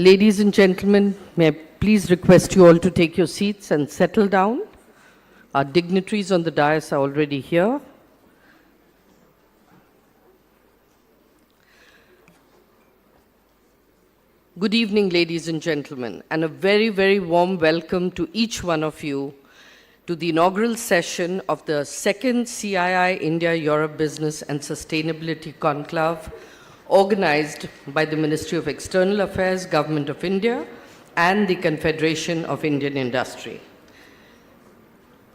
Ladies and gentlemen, may I please request you all to take your seats and settle down. Our dignitaries on the dais are already here. Good evening, ladies and gentlemen, and a very, very warm welcome to each one of you to the inaugural session of the second CII-India Europe Business and Sustainability Conclave, organized by the Ministry of External Affairs, Government of India, and the Confederation of Indian Industry.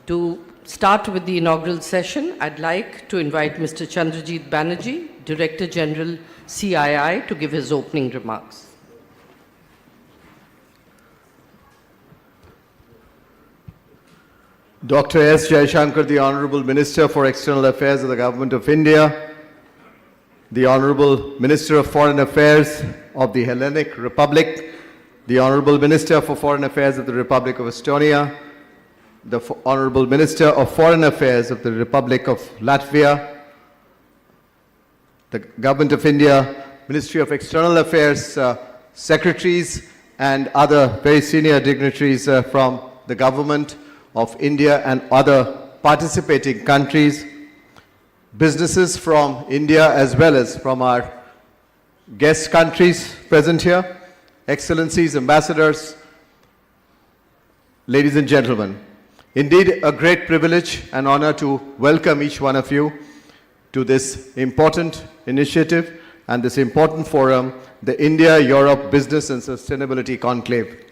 To start with the inaugural session, I'd like to invite Mr. Chandrajit Banerjee, Director General, CII, to give his opening remarks. Dr. S.Jaishankar, the Honorable Minister for External Affairs of the Government of India, the Honorable Minister of Foreign Affairs of the Hellenic Republic, the Honorable Minister for Foreign Affairs of the Republic of Estonia, the Honorable Minister of Foreign Affairs of the Republic of Latvia, the Government of India, Ministry of External Affairs, secretaries and other very senior dignitaries from the Government of India and other participating countries, businesses from India as well as from our guest countries present here, excellencies, ambassadors, ladies and gentlemen. Indeed, a great privilege and honor to welcome each one of you to this important initiative and this important forum, the India-Europe Business and Sustainability Conclave.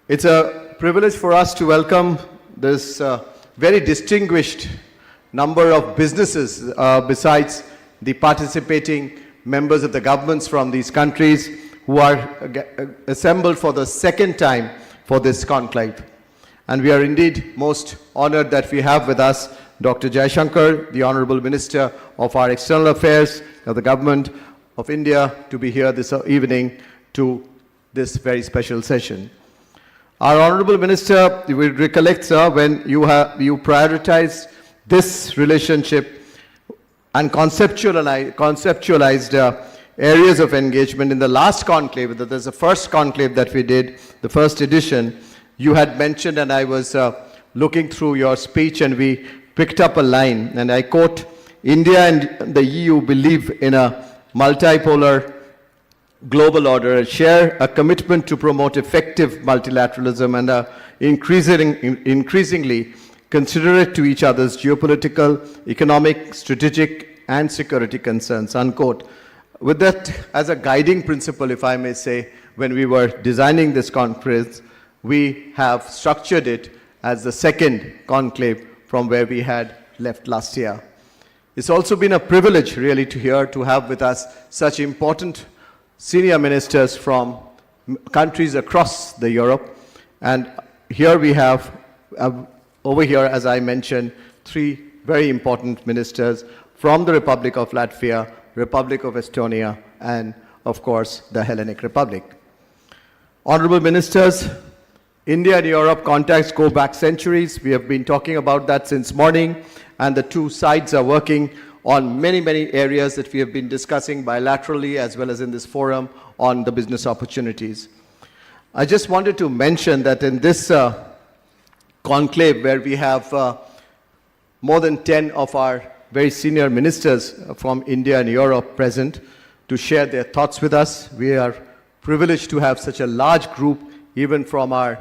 It's a privilege for us to welcome this very distinguished number of businesses besides the participating members of the governments from these countries who are assembled for the second time for this conclave. And we are indeed most honored that we have with us Dr. Jaishankar, the Honorable Minister of our External Affairs of the Government of India, to be here this evening to this very special session. Our Honorable Minister, you will recollect, sir, when you prioritized this relationship and conceptualized areas of engagement in the last conclave. There's the first conclave that we did, the first edition. You had mentioned, and I was looking through your speech, and we picked up a line, and I quote, "India and the EU believe in a multipolar global order and share a commitment to promote effective multilateralism and are increasingly considerate to each other's geopolitical, economic, strategic, and security concerns," unquote. With that as a guiding principle, if I may say, when we were designing this conference, we have structured it as the second conclave from where we had left last year. It's also been a privilege really to have with us such important senior ministers from countries across the Europe. And here we have, over here, as I mentioned, three very important ministers from the Republic of Latvia, Republic of Estonia, and of course, the Hellenic Republic. Honorable ministers, India and Europe contacts go back centuries. We have been talking about that since morning, and the two sides are working on many, many areas that we have been discussing bilaterally as well as in this forum on the business opportunities. I just wanted to mention that in this conclave where we have more than 10 of our very senior ministers from India and Europe present to share their thoughts with us. We are privileged to have such a large group, even from our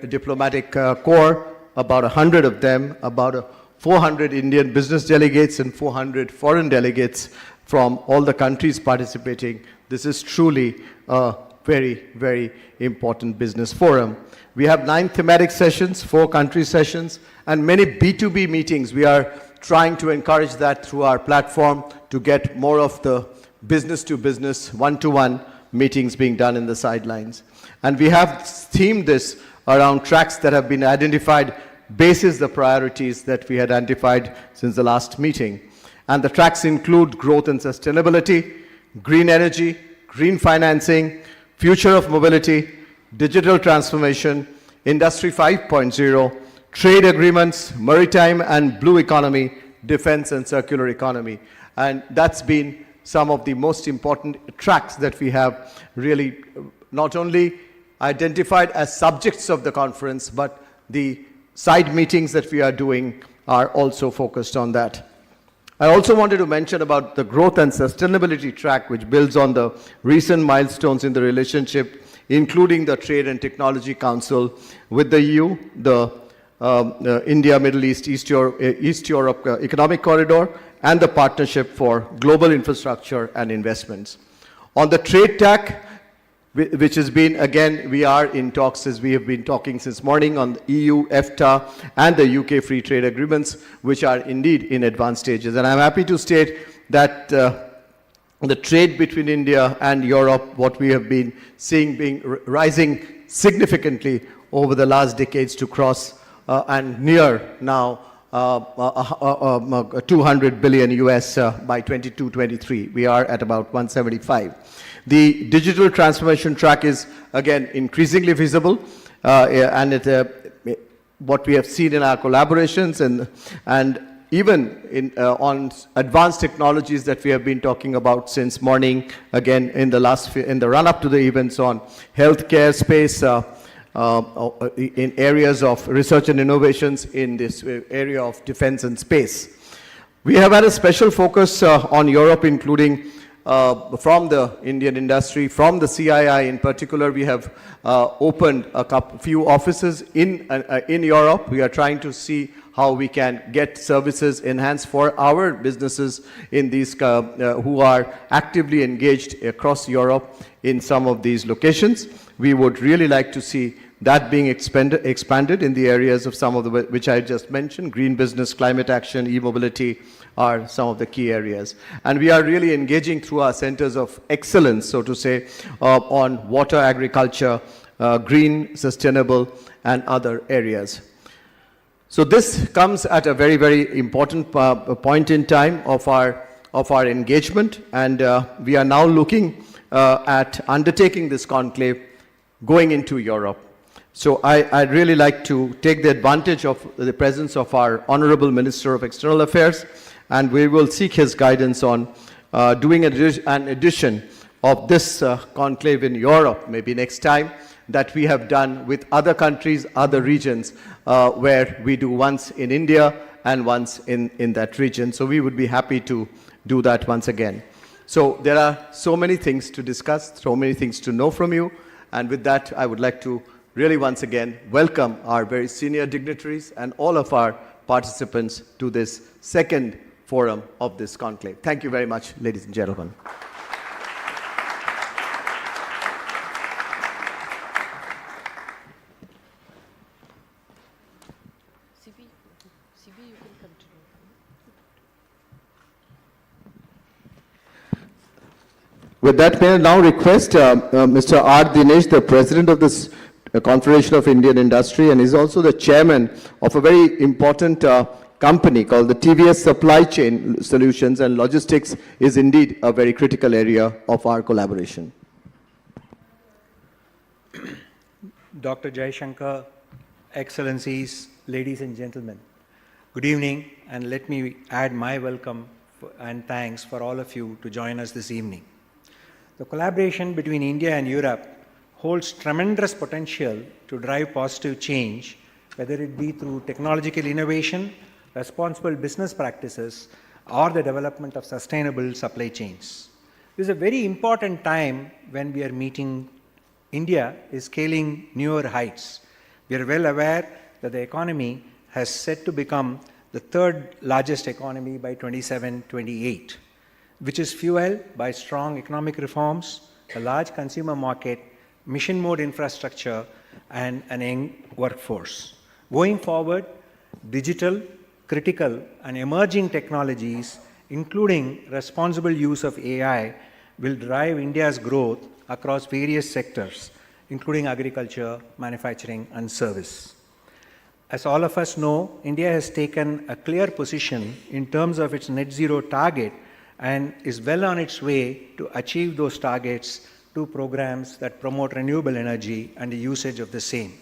diplomatic corps, about 100 of them, about 400 Indian business delegates and 400 foreign delegates from all the countries participating. This is truly a very, very important business forum. We have 9 thematic sessions, 4 country sessions, and many B2B meetings. We are trying to encourage that through our platform to get more of the business-to-business, one-to-one meetings being done in the sidelines. And we have themed this around tracks that have been identified basis the priorities that we had identified since the last meeting. And the tracks include growth and sustainability, green energy, green financing, future of mobility, digital transformation, Industry 5.0, trade agreements, maritime and blue economy, defense and circular economy. And that's been some of the most important tracks that we have really not only identified as subjects of the conference, but the side meetings that we are doing are also focused on that. I also wanted to mention about the growth and sustainability track, which builds on the recent milestones in the relationship, including the Trade and Technology Council with the EU, the India, Middle East, East Europe Economic Corridor, and the Partnership for Global Infrastructure and Investments. On the trade tack, which has been, again, we are in talks, as we have been talking since morning, on the EU, EFTA, and the UK free trade agreements, which are indeed in advanced stages. And I'm happy to state that the trade between India and Europe, what we have been seeing being rising significantly over the last decades to cross and near now 200 billion US by 22-23. We are at about 175. The digital transformation track is, again, increasingly visible, and what we have seen in our collaborations and even on advanced technologies that we have been talking about since morning, again, in the run-up to the events on healthcare space, in areas of research and innovations in this area of defense and space. We have had a special focus on Europe, including from the Indian industry, from the CII in particular. We have opened a few offices in Europe. We are trying to see how we can get services enhanced for our businesses in these who are actively engaged across Europe in some of these locations. We would really like to see that being expanded in the areas of some of the which I just mentioned. Green business, climate action, e-mobility are some of the key areas. And we are really engaging through our centers of excellence, so to say, on water, agriculture, green, sustainable, and other areas. So this comes at a very, very important point in time of our engagement, and we are now looking at undertaking this conclave going into Europe. So I'd really like to take the advantage of the presence of our Honorable Minister of External Affairs, and we will seek his guidance on doing an edition of this conclave in Europe, maybe next time, that we have done with other countries, other regions, where we do once in India and once in that region. So we would be happy to do that once again. So there are so many things to discuss, so many things to know from you, and with that, I would like to really once again welcome our very senior dignitaries and all of our participants to this second forum of this conclave. Thank you very much, ladies and gentlemen. With that, may I now request Mr. R. Dinesh, the President of this Confederation of Indian Industry, and is also the Chairman of a very important company called the TVS Supply Chain Solutions, and logistics is indeed a very critical area of our collaboration. Dr. Jaishankar, Excellencies, ladies and gentlemen, good evening, and let me add my welcome and thanks for all of you to join us this evening. The collaboration between India and Europe holds tremendous potential to drive positive change, whether it be through technological innovation, responsible business practices, or the development of sustainable supply chains. This is a very important time when we are meeting. India is scaling newer heights. We are well aware that the economy has set to become the third largest economy by 27-28, which is fueled by strong economic reforms, a large consumer market, mission mode infrastructure, and an young workforce. Going forward, digital, critical, and emerging technologies, including responsible use of AI, will drive India's growth across various sectors, including agriculture, manufacturing, and service. As all of us know, India has taken a clear position in terms of its net zero target and is well on its way to achieve those targets through programs that promote renewable energy and the usage of the same.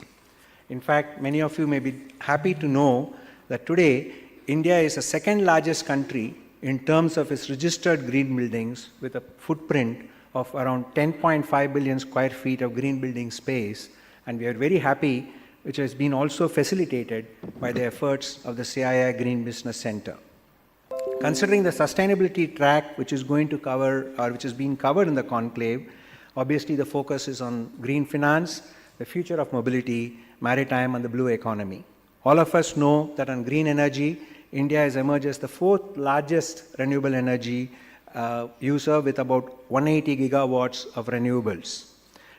In fact, many of you may be happy to know that today, India is the second largest country in terms of its registered green buildings with a footprint of around 10.5 billion square feet of green building space. And we are very happy, which has been also facilitated by the efforts of the CII Green Business Center. Considering the sustainability track which is going to cover, or which is being covered in the conclave, obviously the focus is on green finance, the future of mobility, maritime and the blue economy. All of us know that on green energy, India has emerged as the fourth largest renewable energy user with about 180 gigawatts of renewables.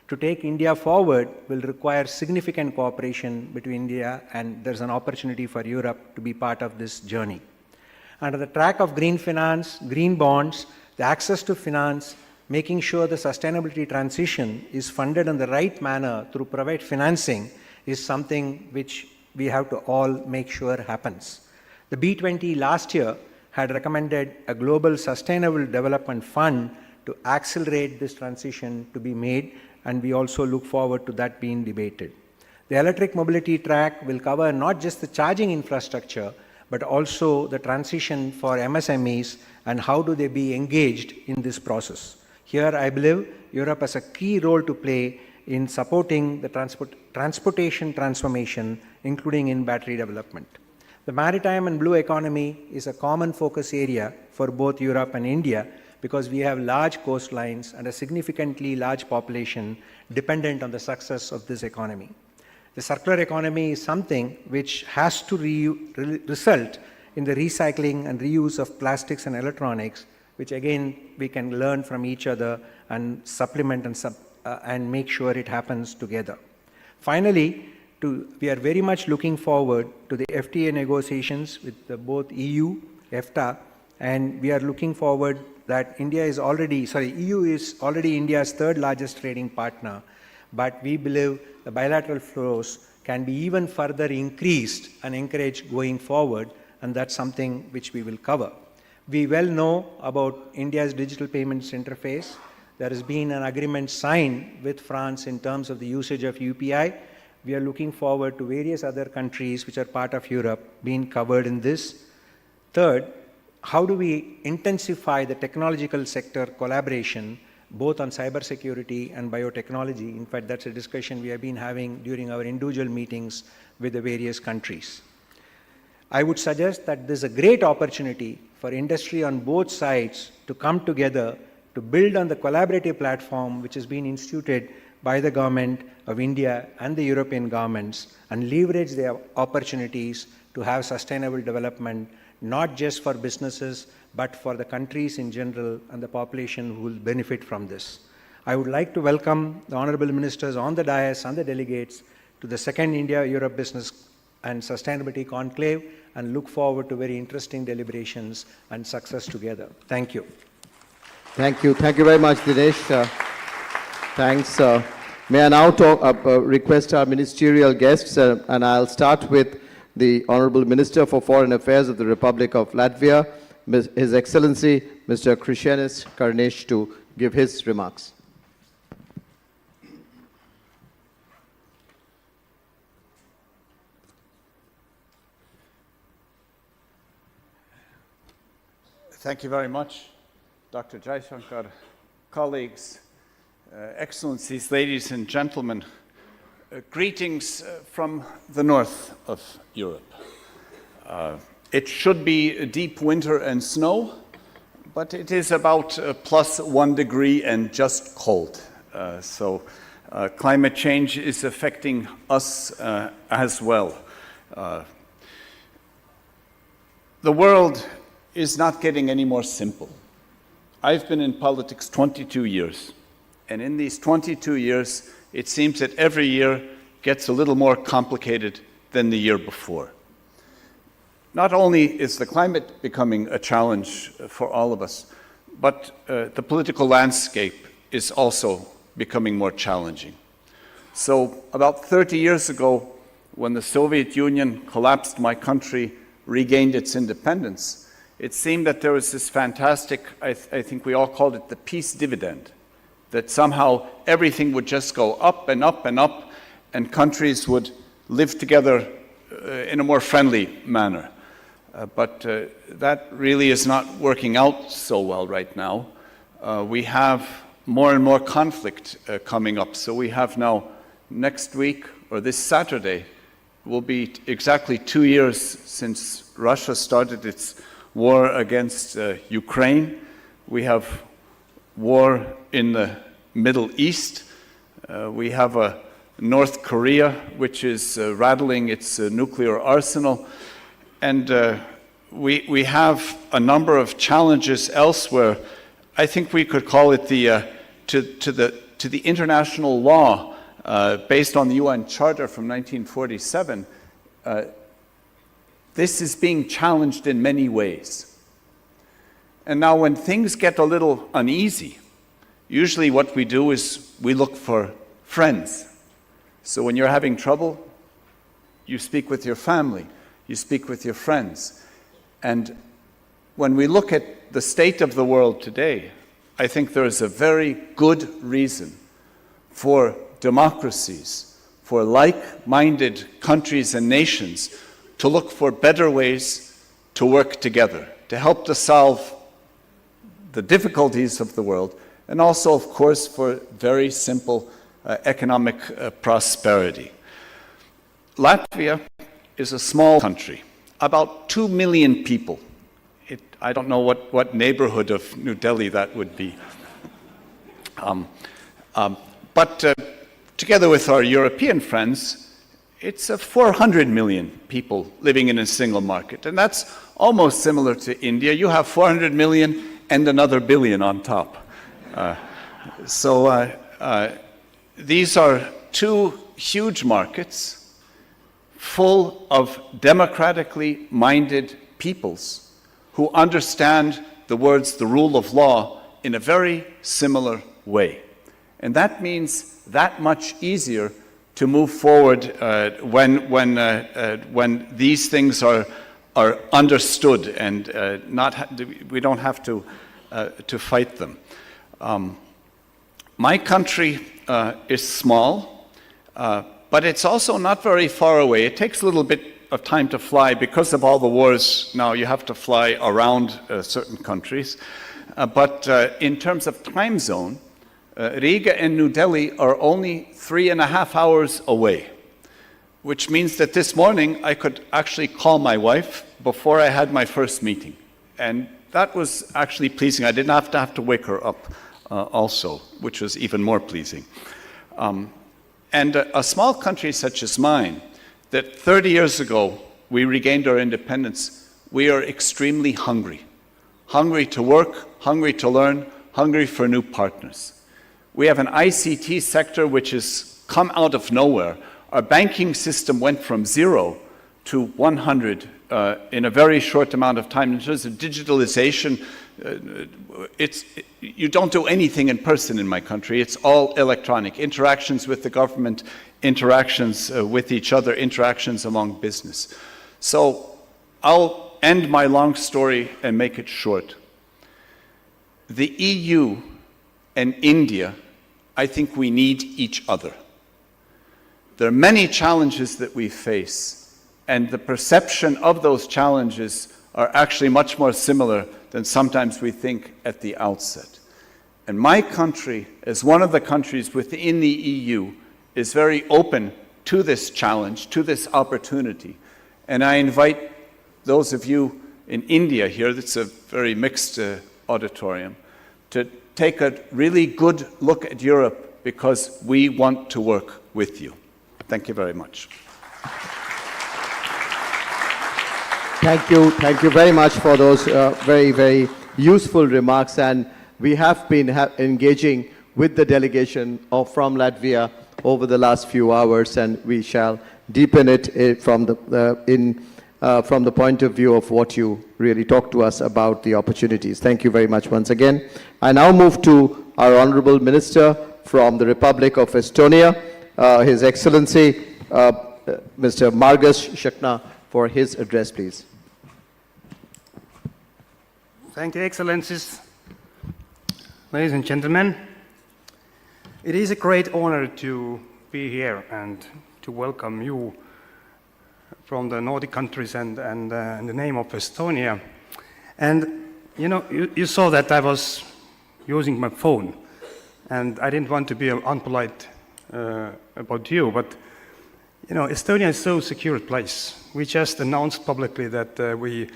To take India forward will require significant cooperation between India, and there's an opportunity for Europe to be part of this journey. Under the track of green finance, green bonds, the access to finance, making sure the sustainability transition is funded in the right manner through private financing is something which we have to all make sure happens. The B20 last year had recommended a global sustainable development fund to accelerate this transition to be made, and we also look forward to that being debated. The electric mobility track will cover not just the charging infrastructure, but also the transition for MSMEs and how do they be engaged in this process. Here, I believe Europe has a key role to play in supporting the transportation transformation, including in battery development. The maritime and blue economy is a common focus area for both Europe and India because we have large coastlines and a significantly large population dependent on the success of this economy. The circular economy is something which has to result in the recycling and reuse of plastics and electronics, which again we can learn from each other and supplement and make sure it happens together. Finally, we are very much looking forward to the FTA negotiations with both EU, EFTA, and we are looking forward that EU is already India's third largest trading partner, but we believe the bilateral flows can be even further increased and encouraged going forward, and that's something which we will cover. We well know about India's digital payments interface. There has been an agreement signed with France in terms of the usage of UPI. We are looking forward to various other countries which are part of Europe being covered in this. Third, how do we intensify the technological sector collaboration both on cybersecurity and biotechnology? In fact, that's a discussion we have been having during our individual meetings with the various countries. I would suggest that there's a great opportunity for industry on both sides to come together to build on the collaborative platform which has been instituted by the government of India and the European governments and leverage their opportunities to have sustainable development, not just for businesses, but for the countries in general and the population who will benefit from this. I would like to welcome the Honorable Ministers on the dais and the delegates to the second India-Europe Business and Sustainability Conclave and look forward to very interesting deliberations and success together. Thank you. Thank you. Thank you very much, Dinesh. Thanks. May I now request our ministerial guests, and I'll start with the Honorable Minister for Foreign Affairs of the Republic of Latvia, His Excellency Mr. Krišjānis Kariņš, to give his remarks. Thank you very much, Dr. Jaishankar, colleagues, Excellencies, ladies and gentlemen. Greetings from the north of Europe. It should be a deep winter and snow, but it is about plus 1 degree and just cold. So climate change is affecting us as well. The world is not getting any more simple. I've been in politics 22 years, and in these 22 years, it seems that every year gets a little more complicated than the year before. Not only is the climate becoming a challenge for all of us, but the political landscape is also becoming more challenging. So about 30 years ago, when the Soviet Union collapsed, my country regained its independence, it seemed that there was this fantastic, I think we all called it the peace dividend, that somehow everything would just go up and up and up, and countries would live together in a more friendly manner. but that really is not working out so well right now. We have more and more conflict coming up. So we have now, next week, or this Saturday, will be exactly 2 years since Russia started its war against Ukraine. We have war in the Middle East. We have a North Korea, which is rattling its nuclear arsenal. And we have a number of challenges elsewhere. I think we could call it to the international law based on the UN Charter from 1947. This is being challenged in many ways. And now when things get a little uneasy, usually what we do is we look for friends. So when you're having trouble, you speak with your family, you speak with your friends. And when we look at the state of the world today, I think there is a very good reason for democracies, for like-minded countries and nations to look for better ways to work together, to help to solve the difficulties of the world, and also, of course, for very simple economic prosperity. Latvia is a small country, about 2 million people. I don't know what neighborhood of New Delhi that would be. But together with our European friends, it's 400 million people living in a single market. And that's almost similar to India. You have 400 million and another billion on top. These are two huge markets full of democratically minded peoples who understand the words, the rule of law, in a very similar way. And that means that much easier to move forward when these things are understood and we don't have to fight them. My country is small, but it's also not very far away. It takes a little bit of time to fly because of all the wars. Now you have to fly around certain countries. But in terms of time zone, Riga and New Delhi are only 3.5 hours away, which means that this morning I could actually call my wife before I had my first meeting. And that was actually pleasing. I didn't have to wake her up also, which was even more pleasing. And a small country such as mine, that 30 years ago we regained our independence, we are extremely hungry. Hungry to work, hungry to learn, hungry for new partners. We have an ICT sector which has come out of nowhere. Our banking system went from 0 to 100 in a very short amount of time. In terms of digitalization, you don't do anything in person in my country. It's all electronic. Interactions with the government, interactions with each other, interactions among business. So I'll end my long story and make it short. The EU and India, I think we need each other. There are many challenges that we face, and the perception of those challenges are actually much more similar than sometimes we think at the outset. And my country, as one of the countries within the EU, is very open to this challenge, to this opportunity. And I invite those of you in India here, that's a very mixed auditorium, to take a really good look at Europe because we want to work with you. Thank you very much. Thank you very much for those very, very useful remarks. And we have been engaging with the delegation from Latvia over the last few hours, and we shall deepen it from the point of view of what you really talked to us about the opportunities. Thank you very much once again. I now move to our Honorable Minister from the Republic of Estonia, His Excellency Mr. Margus Šakna, for his address, please. Thank you, Excellencies. Ladies and gentlemen, it is a great honor to be here and to welcome you from the Nordic countries and in the name of Estonia. And you know, you saw that I was using my phone, and I didn't want to be unpolite about you, but you know, Estonia is so secure place. We just announced publicly that we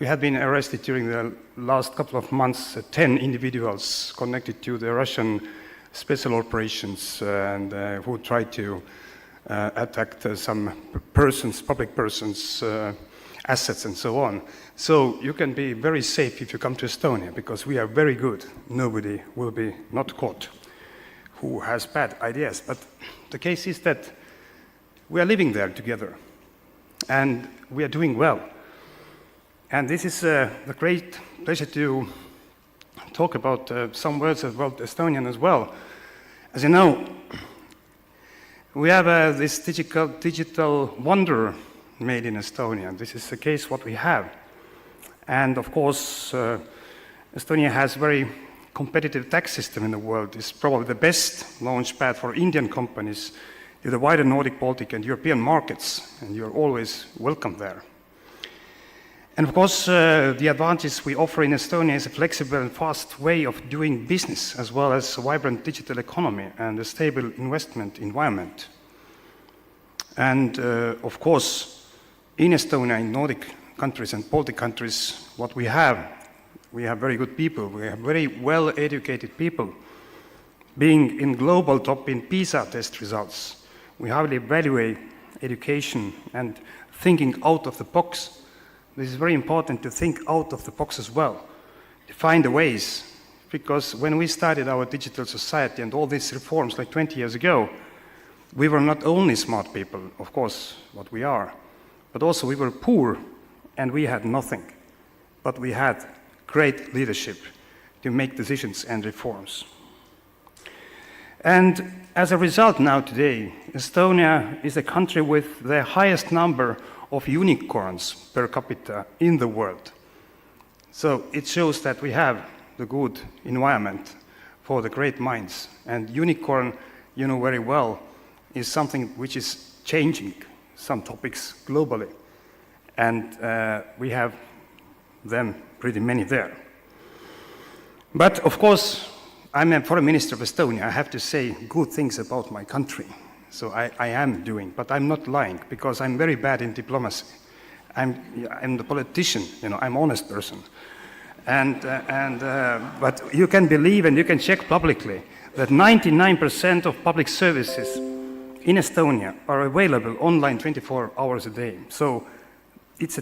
had been arrested during the last couple of months, 10 individuals connected to the Russian special operations and who tried to attack some persons, public persons, assets and so on. So you can be very safe if you come to Estonia, because we are very good. Nobody will be not caught who has bad ideas. But the case is that we are living there together, and we are doing well. And this is a great pleasure to talk about some words about Estonian as well. As you know, we have this digital wonder made in Estonia. This is the case what we have. And of course, Estonia has very competitive tax system in the world. It's probably the best launch pad for Indian companies to the wider Nordic, Baltic and European markets, and you're always welcome there. And of course, the advantage we offer in Estonia is a flexible and fast way of doing business, as well as a vibrant digital economy and a stable investment environment. And of course, in Estonia, in Nordic countries and Baltic countries, what we have very good people, we have very well-educated people, being in global top in PISA test results. We highly value education and thinking out of the box. This is very important to think out of the box as well, to find the ways, because when we started our digital society and all these reforms like 20 years ago, we were not only smart people, of course, what we are, but also we were poor and we had nothing, but we had great leadership to make decisions and reforms. And as a result now today, Estonia is a country with the highest number of unicorns per capita in the world. So it shows that we have the good environment for the great minds. And unicorn, you know very well, is something which is changing some topics globally. And we have them pretty many there. But of course, I'm a foreign minister of Estonia. I have to say good things about my country. So I am doing, but I'm not lying, because I'm very bad in diplomacy. I'm the politician, you know, I'm an honest person. But you can believe and you can check publicly that 99% of public services in Estonia are available online 24 hours a day. So it's a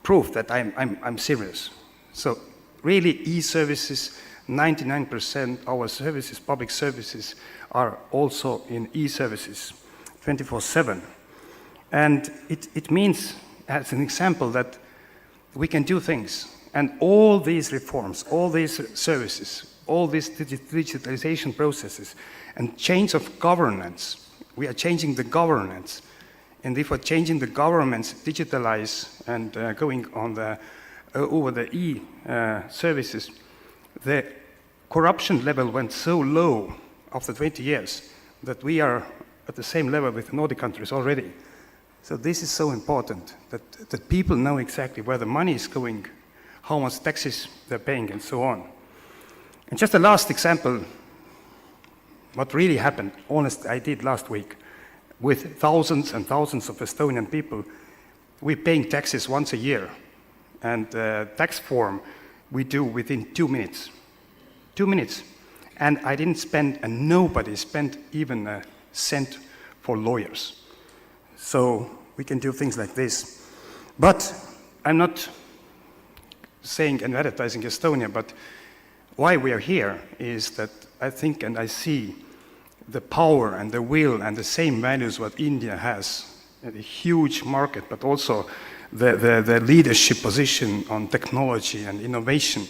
proof that I'm serious. So really e-services, 99% our services, public services, are also in e-services 24/7. And it means, as an example, that we can do things. And all these reforms, all these services, all these digitalization processes and change of governance, we are changing the governance. And if we're changing the governments, digitalize and going on over the e-services, the corruption level went so low after 20 years that we are at the same level with the Nordic countries already. So this is so important, that people know exactly where the money is going, how much taxes they're paying, and so on. And just a last example, what really happened, honestly, I did last week, with thousands and thousands of Estonian people, we're paying taxes once a year. And tax form we do within 2 minutes. 2 minutes. And I didn't spend, and nobody spent even a cent for lawyers. So we can do things like this. But I'm not saying and advertising Estonia, but why we are here is that I think and I see the power and the will and the same values what India has, a huge market, but also the leadership position on technology and innovation.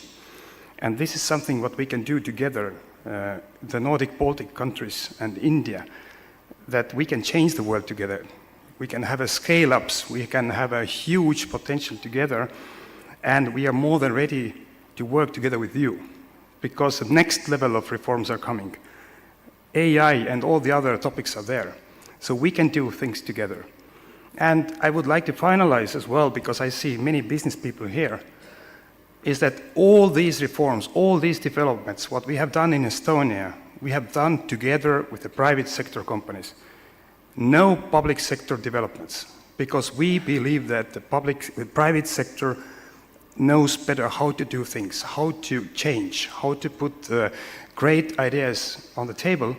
And this is something what we can do together, the Nordic, Baltic countries and India, that we can change the world together. We can have a scale-ups, we can have a huge potential together, and we are more than ready to work together with you, because the next level of reforms are coming. AI and all the other topics are there, so we can do things together. And I would like to finalize as well, because I see many business people here, is that all these reforms, all these developments, what we have done in Estonia, we have done together with the private sector companies. No public sector developments, because we believe that the private sector knows better how to do things, how to change, how to put great ideas on the table.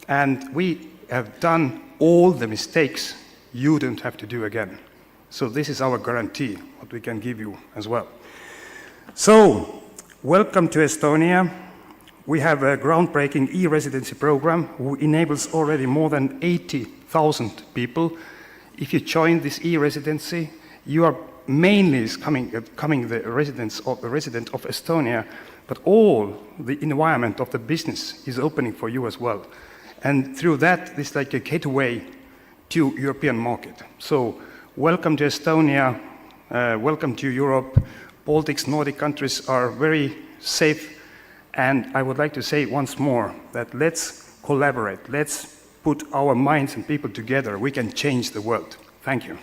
And we have done all the mistakes you don't have to do again. So this is our guarantee, what we can give you as well. So, welcome to Estonia. We have a groundbreaking e-residency program who enables already more than 80,000 people. If you join this e-residency, you are mainly becoming the resident of Estonia, but all the environment of the business is opening for you as well. And through that, it's like a gateway to European market. So welcome to Estonia, welcome to Europe. Baltics, Nordic countries are very safe. And I would like to say once more that let's collaborate, let's put our minds and people together. We can change the world. Thank you.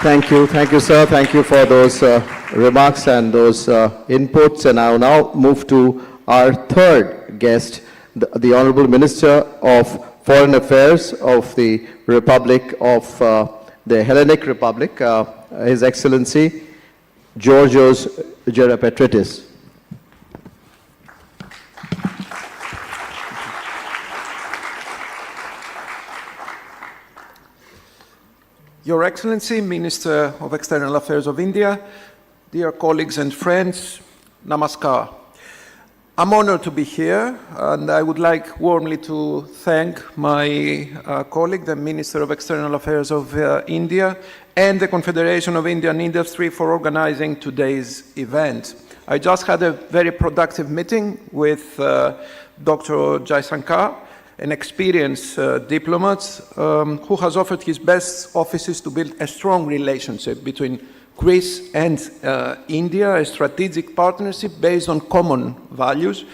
Thank you, sir. Thank you for those remarks and those inputs. And I'll now move to our third guest, the Honorable Minister of Foreign Affairs of the Republic of the Hellenic Republic, His Excellency Georgios Gerapetritis. Your Excellency, Minister of External Affairs of India, dear colleagues and friends, namaskar. I'm honored to be here, and I would like warmly to thank my colleague, the Minister of External Affairs of India, and the Confederation of Indian Industry for organizing today's event. I just had a very productive meeting with Dr. Jaishankar, an experienced diplomat who has offered his best offices to build a strong relationship between Greece and India, a strategic partnership based on common values: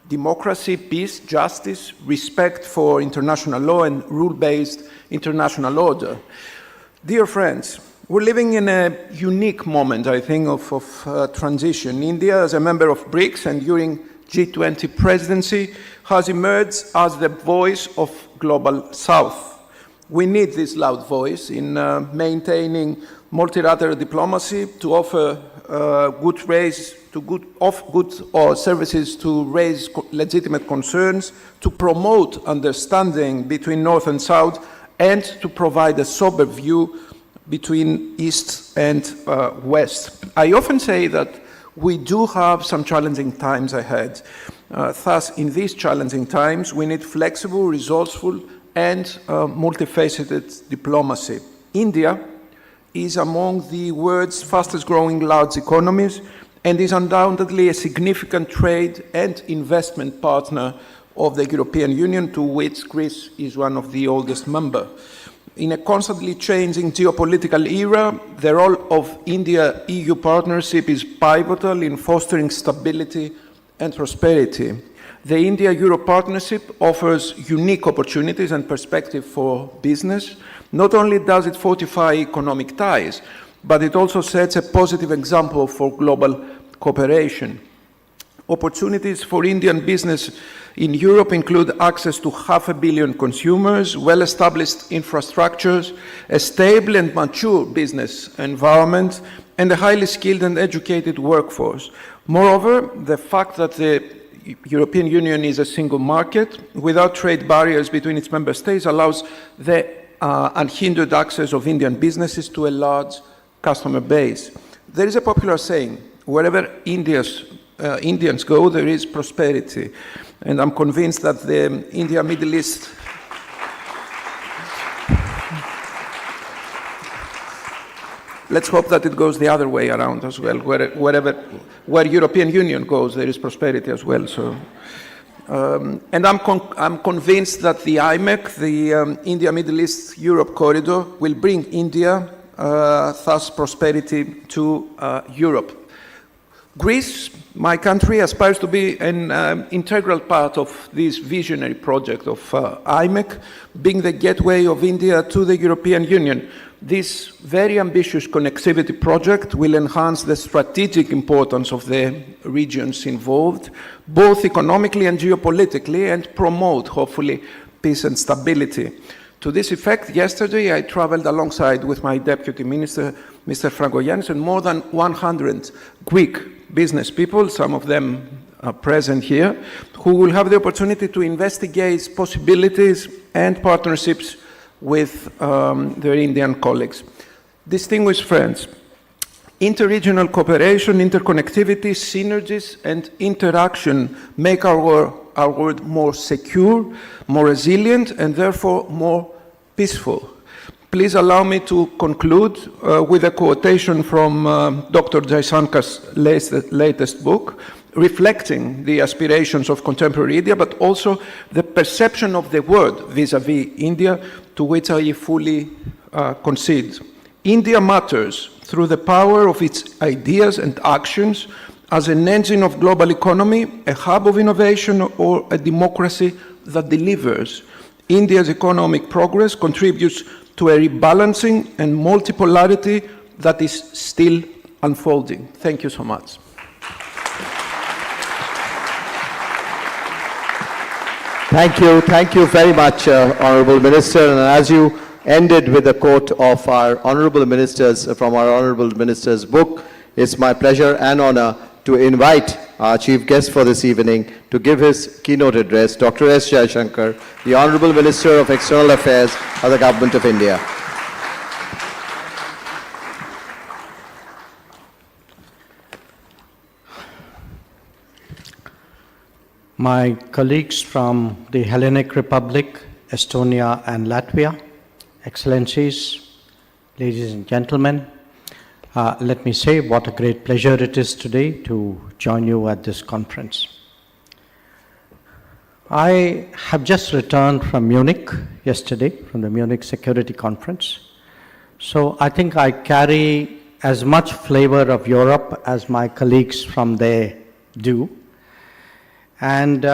democracy, peace, justice, respect for international law, and rule-based international order. Dear friends, we're living in a unique moment, I think, of transition. India, as a member of BRICS and during G20 presidency, has emerged as the voice of Global South. We need this loud voice in maintaining multilateral diplomacy to offer goods or services to raise legitimate concerns, to promote understanding between North and South, and to provide a sober view between East and West. I often say that we do have some challenging times ahead. Thus, in these challenging times, we need flexible, resourceful, and multifaceted diplomacy. India is among the world's fastest growing large economies and is undoubtedly a significant trade and investment partner of the European Union, to which Greece is one of the oldest members. In a constantly changing geopolitical era, the role of India-EU partnership is pivotal in fostering stability and prosperity. The India-Europe partnership offers unique opportunities and perspective for business. Not only does it fortify economic ties, but it also sets a positive example for global cooperation. Opportunities for Indian business in Europe include access to 500 million consumers, well-established infrastructures, a stable and mature business environment, and a highly skilled and educated workforce. Moreover, the fact that the European Union is a single market without trade barriers between its member states allows the unhindered access of Indian businesses to a large customer base. There is a popular saying, wherever Indians go, there is prosperity. And I'm convinced that the India-Middle East let's hope that it goes the other way around as well. Where European Union goes, there is prosperity as well. So, and I'm convinced that the IMEC, the India-Middle East-Europe corridor, will bring India, thus prosperity, to Europe. Greece, my country, aspires to be an integral part of this visionary project of IMEC, being the gateway of India to the European Union. This very ambitious connectivity project will enhance the strategic importance of the regions involved, both economically and geopolitically, and promote, hopefully, peace and stability. To this effect, yesterday I traveled alongside with my Deputy Minister, Mr. Frankoyannis, and more than 100 Greek business people, some of them are present here, who will have the opportunity to investigate possibilities and partnerships with their Indian colleagues. Distinguished friends, interregional cooperation, interconnectivity, synergies, and interaction make our world more secure, more resilient, and therefore more peaceful. Please allow me to conclude with a quotation from Dr. Jaishankar's latest book, reflecting the aspirations of contemporary India, but also the perception of the world vis-à-vis India, to which I fully concede. India matters through the power of its ideas and actions as an engine of global economy, a hub of innovation, or a democracy that delivers. India's economic progress contributes to a rebalancing and multipolarity that is still unfolding. Thank you so much. Thank you very much, Honorable Minister. And as you ended with a quote of our Honorable Ministers, from our Honorable Minister's book, it's my pleasure and honor to invite our chief guest for this evening to give his keynote address, Dr. S. Jaishankar, the Honorable Minister of External Affairs of the Government of India. My colleagues from the Hellenic Republic, Estonia and Latvia, Excellencies, ladies and gentlemen, let me say what a great pleasure it is today to join you at this conference. I have just returned from Munich yesterday, from the Munich Security Conference. So I think I carry as much flavor of Europe as my colleagues from there do. And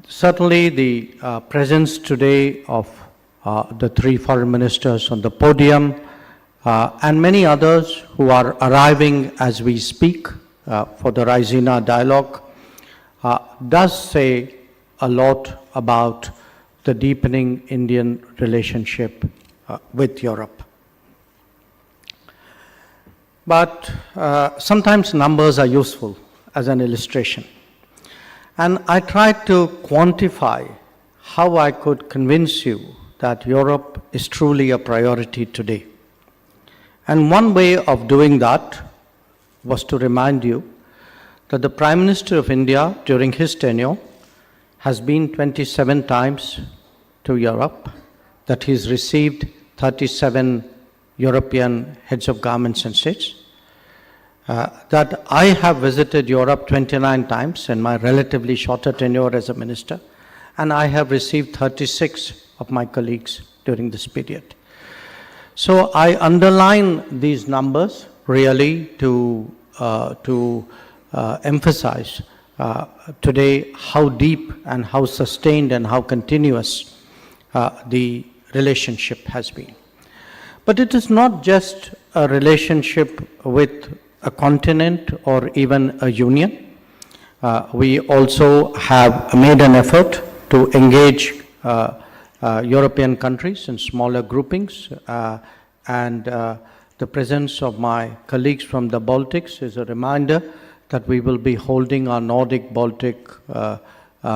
certainly the presence today of the three foreign ministers on the podium and many others who are arriving as we speak for the Raisina dialogue does say a lot about the deepening Indian relationship with Europe. But sometimes numbers are useful as an illustration. And I tried to quantify how I could convince you that Europe is truly a priority today. And one way of doing that was to remind you that the Prime Minister of India during his tenure has been 27 times to Europe, that he's received 37 European heads of governments and states, that I have visited Europe 29 times in my relatively shorter tenure as a minister, and I have received 36 of my colleagues during this period. So I underline these numbers really to emphasize today how deep and how sustained and how continuous the relationship has been. But it is not just a relationship with a continent or even a union. We also have made an effort to engage European countries in smaller groupings, and the presence of my colleagues from the Baltics is a reminder that we will be holding our Nordic-Baltic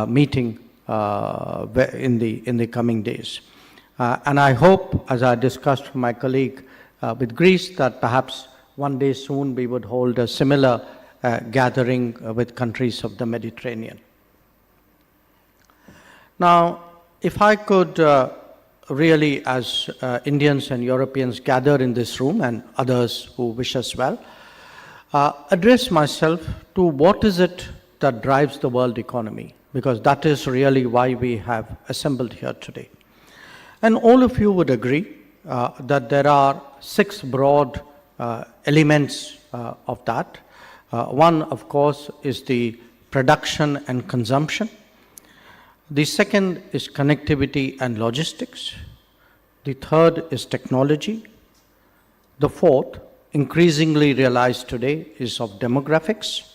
meeting in the coming days. And I hope, as I discussed with my colleague with Greece, that perhaps one day soon we would hold a similar gathering with countries of the Mediterranean. Now, if I could really, as Indians and Europeans gather in this room and others who wish us well, address myself to what is it that drives the world economy, because that is really why we have assembled here today. And all of you would agree that there are 6 broad elements of that. One, of course, is the production and consumption. The second is connectivity and logistics. The third is technology. The fourth, increasingly realized today, is of demographics.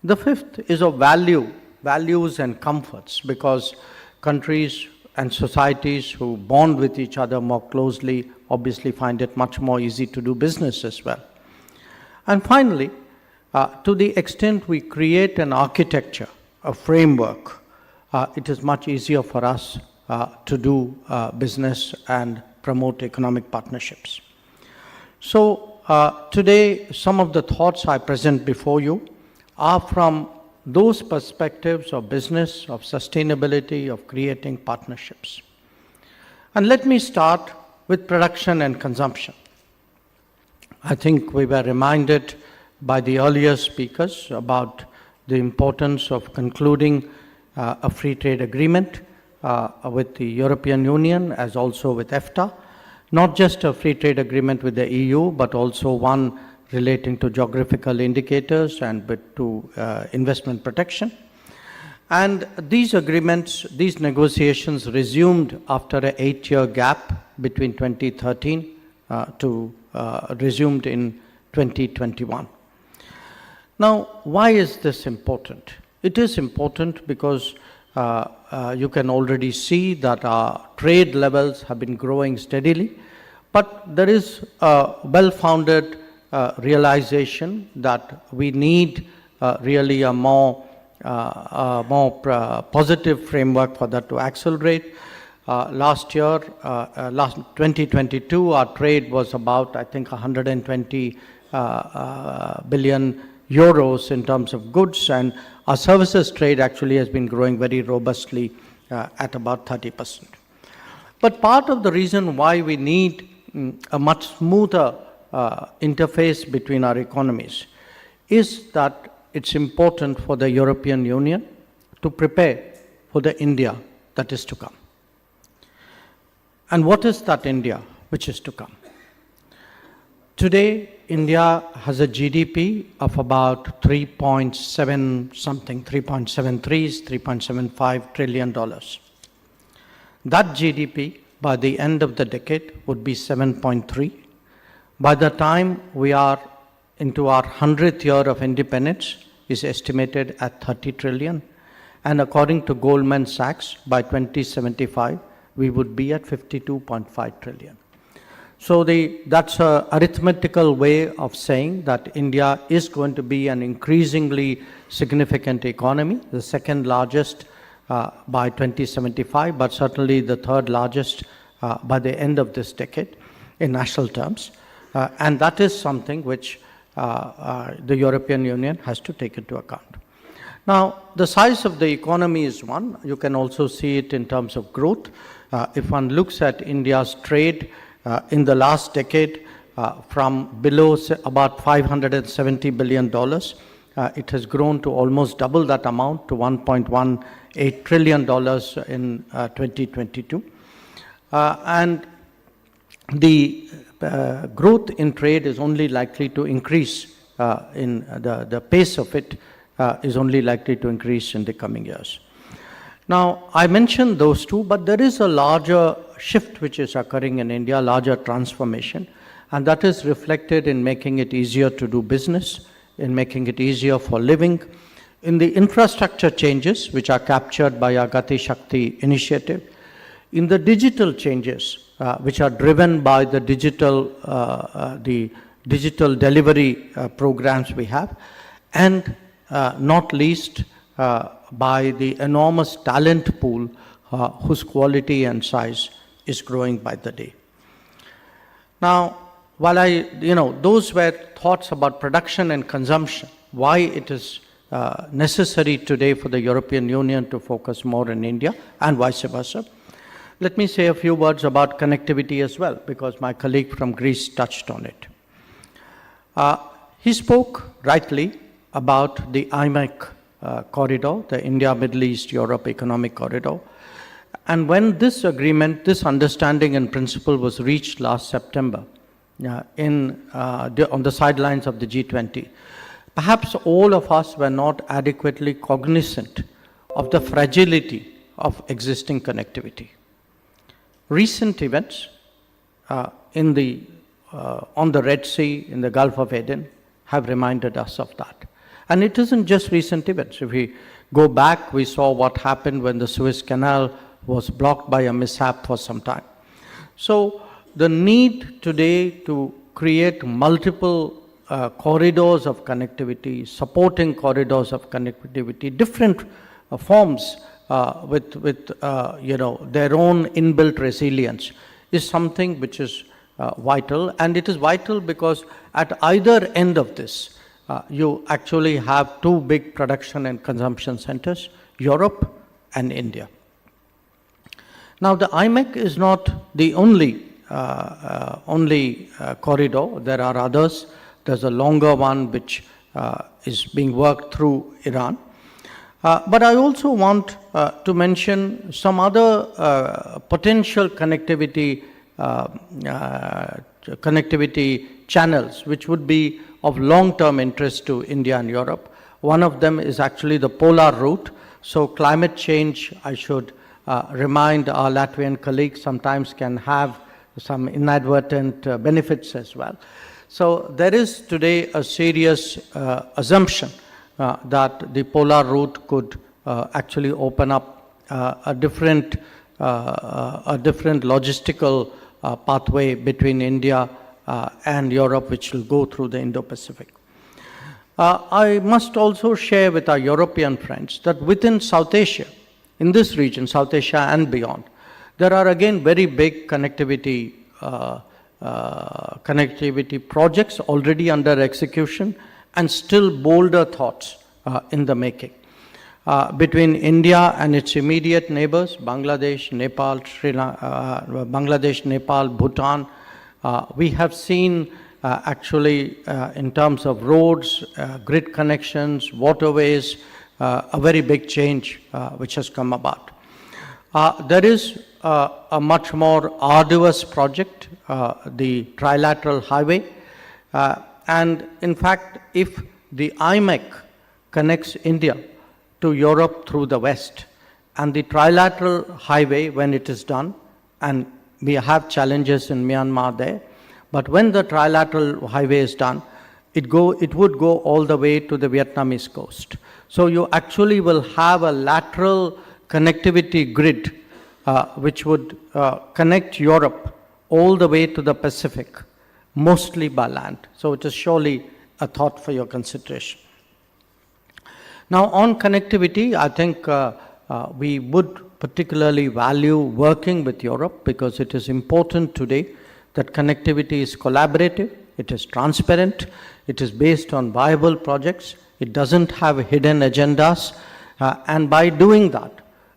The fifth is of values and comforts, because countries and societies who bond with each other more closely obviously find it much more easy to do business as well. And finally, to the extent we create an architecture, a framework, it is much easier for us to do business and promote economic partnerships. So today, some of the thoughts I present before you are from those perspectives of business, of sustainability, of creating partnerships. And let me start with production and consumption. I think we were reminded by the earlier speakers about the importance of concluding a free trade agreement with the European Union, as also with EFTA. Not just a free trade agreement with the EU, but also one relating to geographical indicators and to investment protection. And these agreements, these negotiations resumed after an 8-year gap between 2013 to resumed in 2021. Now, why is this important? It is important because you can already see that our trade levels have been growing steadily, but there is a well-founded realization that we need really a more positive framework for that to accelerate. Last year, 2022, our trade was about, I think, 120 billion euros in terms of goods, and our services trade actually has been growing very robustly at about 30%. But part of the reason why we need a much smoother interface between our economies is that it's important for the European Union to prepare for the India that is to come. And what is that India which is to come? Today, India has a GDP of about 3.75 trillion dollars. That GDP by the end of the decade would be 7.3. By the time we are into our 100th year of independence, is estimated at 30 trillion. And according to Goldman Sachs, by 2075, we would be at 52.5 trillion. So that's an arithmetical way of saying that India is going to be an increasingly significant economy, the second largest by 2075, but certainly the third largest by the end of this decade in national terms. And that is something which the European Union has to take into account. Now, the size of the economy is one. You can also see it in terms of growth. If one looks at India's trade in the last decade, from below about $570 billion, it has grown to almost double that amount to $1.18 trillion in 2022. And the growth in trade is only likely to increase in the pace of it is only likely to increase in the coming years. Now, I mentioned those two, but there is a larger shift which is occurring in India, larger transformation, and that is reflected in making it easier to do business, in making it easier for living, in the infrastructure changes which are captured by our Gati Shakti initiative, in the digital changes which are driven by the digital delivery programs we have, and not least by the enormous talent pool whose quality and size is growing by the day. Now, while those were thoughts about production and consumption, why it is necessary today for the European Union to focus more in India and vice versa. Let me say a few words about connectivity as well, because my colleague from Greece touched on it. He spoke rightly about the IMEC corridor, the India, Middle East, Europe Economic Corridor. And when this agreement, this understanding in principle was reached last September on the sidelines of the G20, perhaps all of us were not adequately cognizant of the fragility of existing connectivity. Recent events on the Red Sea, in the Gulf of Aden, have reminded us of that. And it isn't just recent events. If we go back, we saw what happened when the Suez Canal was blocked by a mishap for some time. So the need today to create multiple corridors of connectivity, supporting corridors of connectivity, different forms with their own inbuilt resilience, is something which is vital. And it is vital because at either end of this, you actually have two big production and consumption centers, Europe and India. Now, the IMEC is not the only corridor. There are others. There's a longer one which is being worked through Iran. But I also want to mention some other potential connectivity channels which would be of long-term interest to India and Europe. One of them is actually the polar route. So climate change, I should remind our Latvian colleagues, sometimes can have some inadvertent benefits as well. So there is today a serious assumption that the polar route could actually open up a different logistical pathway between India and Europe, which will go through the Indo-Pacific. I must also share with our European friends that within South Asia, in this region, South Asia and beyond, there are again very big connectivity projects already under execution, and still bolder thoughts in the making. Between India and its immediate neighbors, Bangladesh, Nepal, Bhutan, we have seen actually in terms of roads, grid connections, waterways, a very big change which has come about. There is a much more arduous project, the trilateral highway. And in fact, if the IMEC connects India to Europe through the west, and the trilateral highway, when it is done, and we have challenges in Myanmar there, but when the trilateral highway is done, it would go all the way to the Vietnamese coast. So you actually will have a lateral connectivity grid which would connect Europe all the way to the Pacific, mostly by land. So it is surely a thought for your consideration. Now, on connectivity, I think we would particularly value working with Europe, because it is important today that connectivity is collaborative, it is transparent, it is based on viable projects, it doesn't have hidden agendas, and by doing that,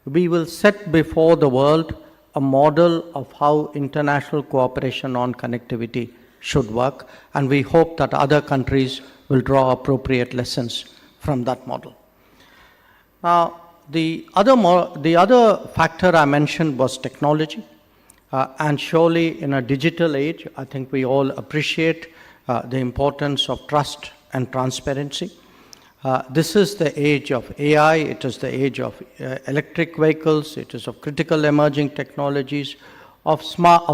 we will set before the world a model of how international cooperation on connectivity should work, and we hope that other countries will draw appropriate lessons from that model. Now, the other factor I mentioned was technology, and surely in a digital age, I think we all appreciate the importance of trust and transparency. This is the age of AI, it is the age of electric vehicles, it is of critical emerging technologies, of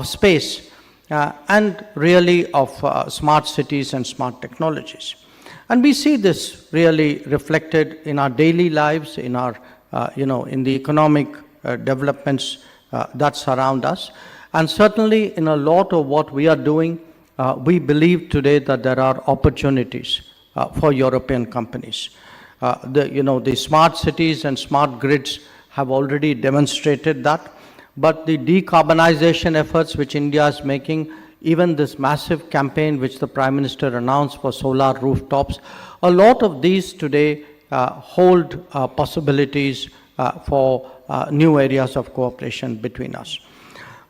space, and really of smart cities and smart technologies. And we see this really reflected in our daily lives, in our, in the economic developments that surround us. And certainly in a lot of what we are doing, we believe today that there are opportunities for European companies. The smart cities and smart grids have already demonstrated that, but the decarbonization efforts which India is making, even this massive campaign which the Prime Minister announced for solar rooftops, a lot of these today hold possibilities for new areas of cooperation between us.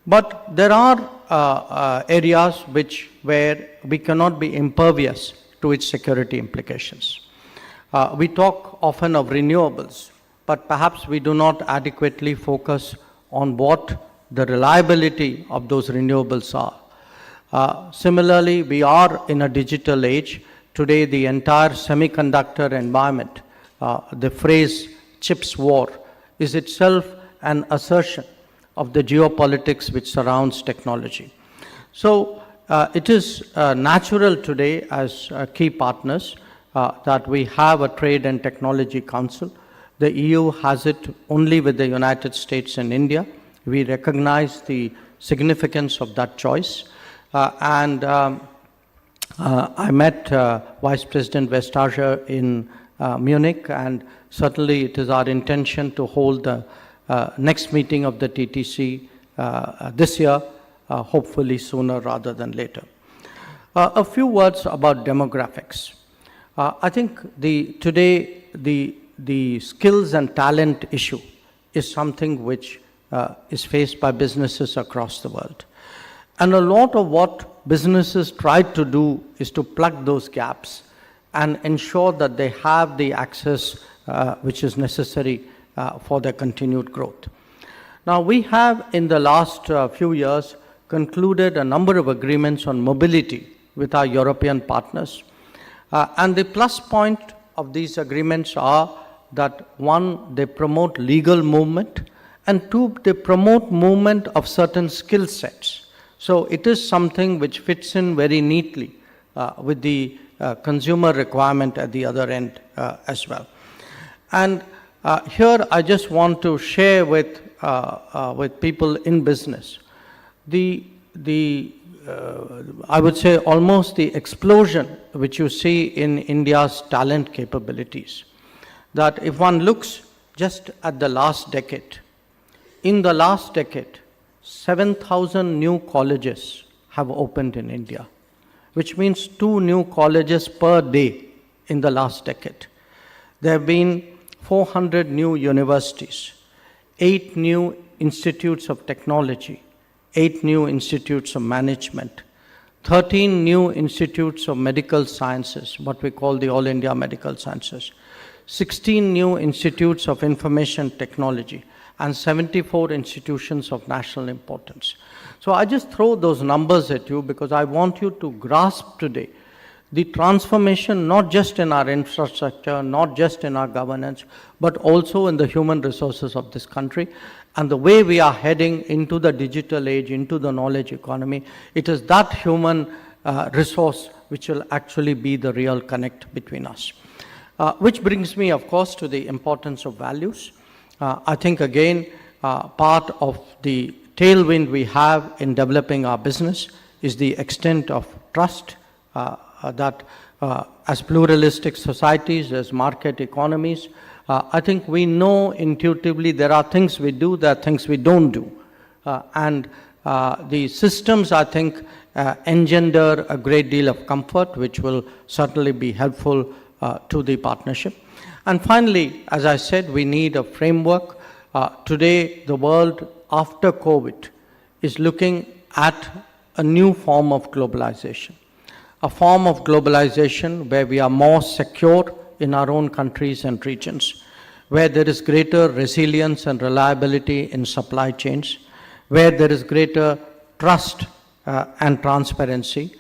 But there are areas where we cannot be impervious to its security implications. We talk often of renewables, but perhaps we do not adequately focus on what the reliability of those renewables are. Similarly, we are in a digital age. today the entire semiconductor environment, the phrase chips war, is itself an assertion of the geopolitics which surrounds technology. So it is natural today as key partners that we have a Trade and Technology Council. The EU has it only with the United States and India. We recognize the significance of that choice. I met Vice President Vestager in Munich, and certainly it is our intention to hold the next meeting of the TTC this year, hopefully sooner rather than later. A few words about demographics. I think today the skills and talent issue is something which is faced by businesses across the world. And a lot of what businesses try to do is to plug those gaps and ensure that they have the access which is necessary for their continued growth. Now, we have in the last few years concluded a number of agreements on mobility with our European partners. And the plus point of these agreements are that, one, they promote legal movement, and two, they promote movement of certain skill sets. So it is something which fits in very neatly with the consumer requirement at the other end as well. And here I just want to share with people in business I would say almost the explosion which you see in India's talent capabilities. That if one looks just at the last decade, in the last decade, 7,000 new colleges have opened in India, which means 2 new colleges per day in the last decade. There have been 400 new universities, 8 new institutes of technology, 8 new institutes of management, 13 new institutes of medical sciences, what we call the All India Medical Sciences, 16 new institutes of information technology, and 74 institutions of national importance. So I just throw those numbers at you because I want you to grasp today the transformation not just in our infrastructure, not just in our governance, but also in the human resources of this country. And the way we are heading into the digital age, into the knowledge economy, it is that human resource which will actually be the real connect between us. Which brings me, of course, to the importance of values. I think, again, part of the tailwind we have in developing our business is the extent of trust that as pluralistic societies, as market economies, I think we know intuitively there are things we do, there are things we don't do. And the systems, I think, engender a great deal of comfort, which will certainly be helpful to the partnership. And finally, as I said, we need a framework. Today, the world after COVID is looking at a new form of globalization. A form of globalization where we are more secure in our own countries and regions, where there is greater resilience and reliability in supply chains, where there is greater trust and transparency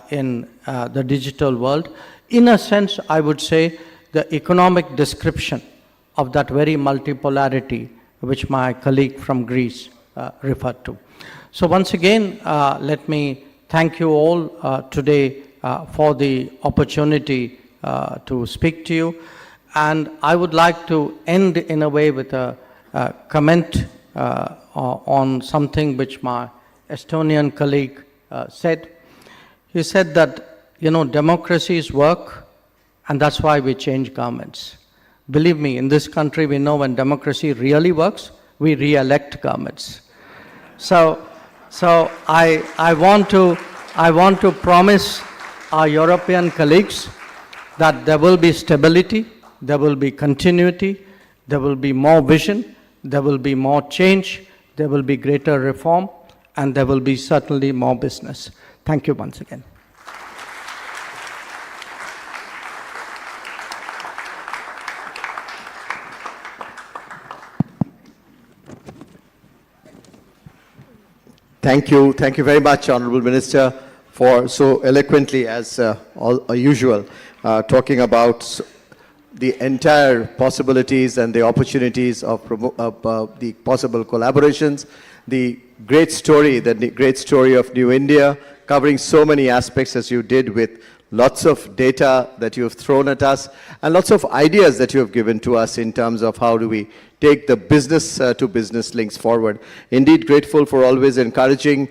in the digital world. In a sense, I would say the economic description of that very multipolarity which my colleague from Greece referred to. So once again, let me thank you all today for the opportunity to speak to you. And I would like to end in a way with a comment on something which my Estonian colleague said. He said that, democracies work, and that's why we change governments. Believe me, in this country, we know when democracy really works, we re-elect governments. So I want to promise our European colleagues that there will be stability, there will be continuity, there will be more vision, there will be more change, there will be greater reform, and there will be certainly more business. Thank you once again. Thank you very much, Honorable Minister, for so eloquently as usual, talking about the entire possibilities and the opportunities of the possible collaborations, the great story of New India, covering so many aspects as you did, with lots of data that you have thrown at us and lots of ideas that you have given to us in terms of how do we take the business to business links forward. Indeed, grateful for always encouraging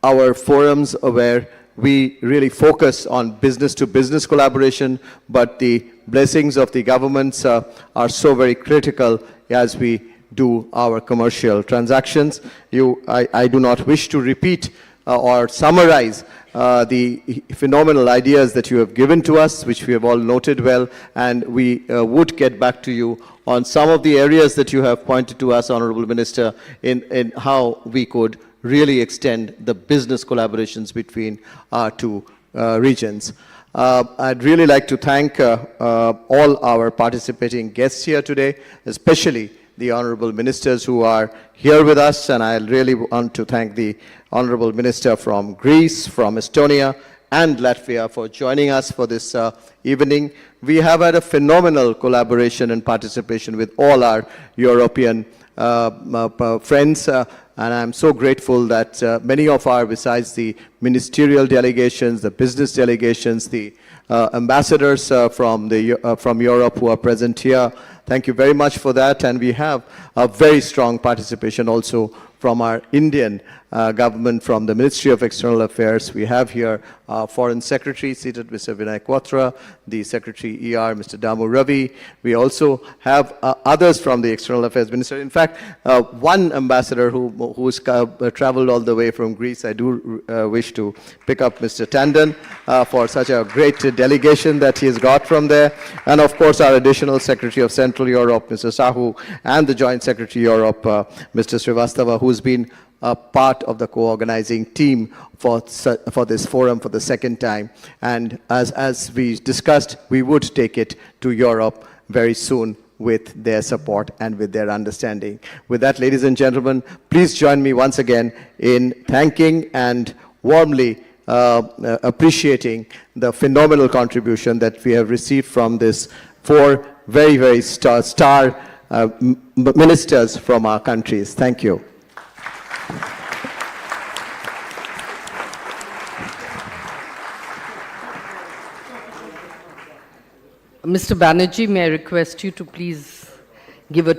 our forums where we really focus on business to business collaboration, but the blessings of the governments are so very critical as we do our commercial transactions. I do not wish to repeat or summarize the phenomenal ideas that you have given to us, which we have all noted well, and we would get back to you on some of the areas that you have pointed to us, Honorable Minister, in how we could really extend the business collaborations between our two regions. I'd really like to thank all our participating guests here today, especially the Honorable Ministers who are here with us, and I really want to thank the Honorable Minister from Greece, from Estonia, and Latvia for joining us for this evening. We have had a phenomenal collaboration and participation with all our European friends, and I'm so grateful that many of our, besides the ministerial delegations, the business delegations, the ambassadors from Europe who are present here, thank you very much for that. And we have a very strong participation also from our Indian government, from the Ministry of External Affairs. We have here our Foreign Secretary seated, Mr. Vinay Quatra, the Secretary ER, Mr. Damu Ravi. We also have others from the External Affairs Minister. In fact, one ambassador who's traveled all the way from Greece, I do wish to pick up Mr. Tandon for such a great delegation that he's got from there. And of course, our additional Secretary of Central Europe, Mr. Sahu, and the Joint Secretary Europe, Mr. Srivastava, who's been a part of the co-organizing team for this forum for the second time. And as we discussed, we would take it to Europe very soon with their support and with their understanding. With that, ladies and gentlemen, please join me once again in thanking and warmly appreciating the phenomenal contribution that we have received from this four very, very star ministers from our countries. Thank you. Mr. Banerjee, may I request you to please give a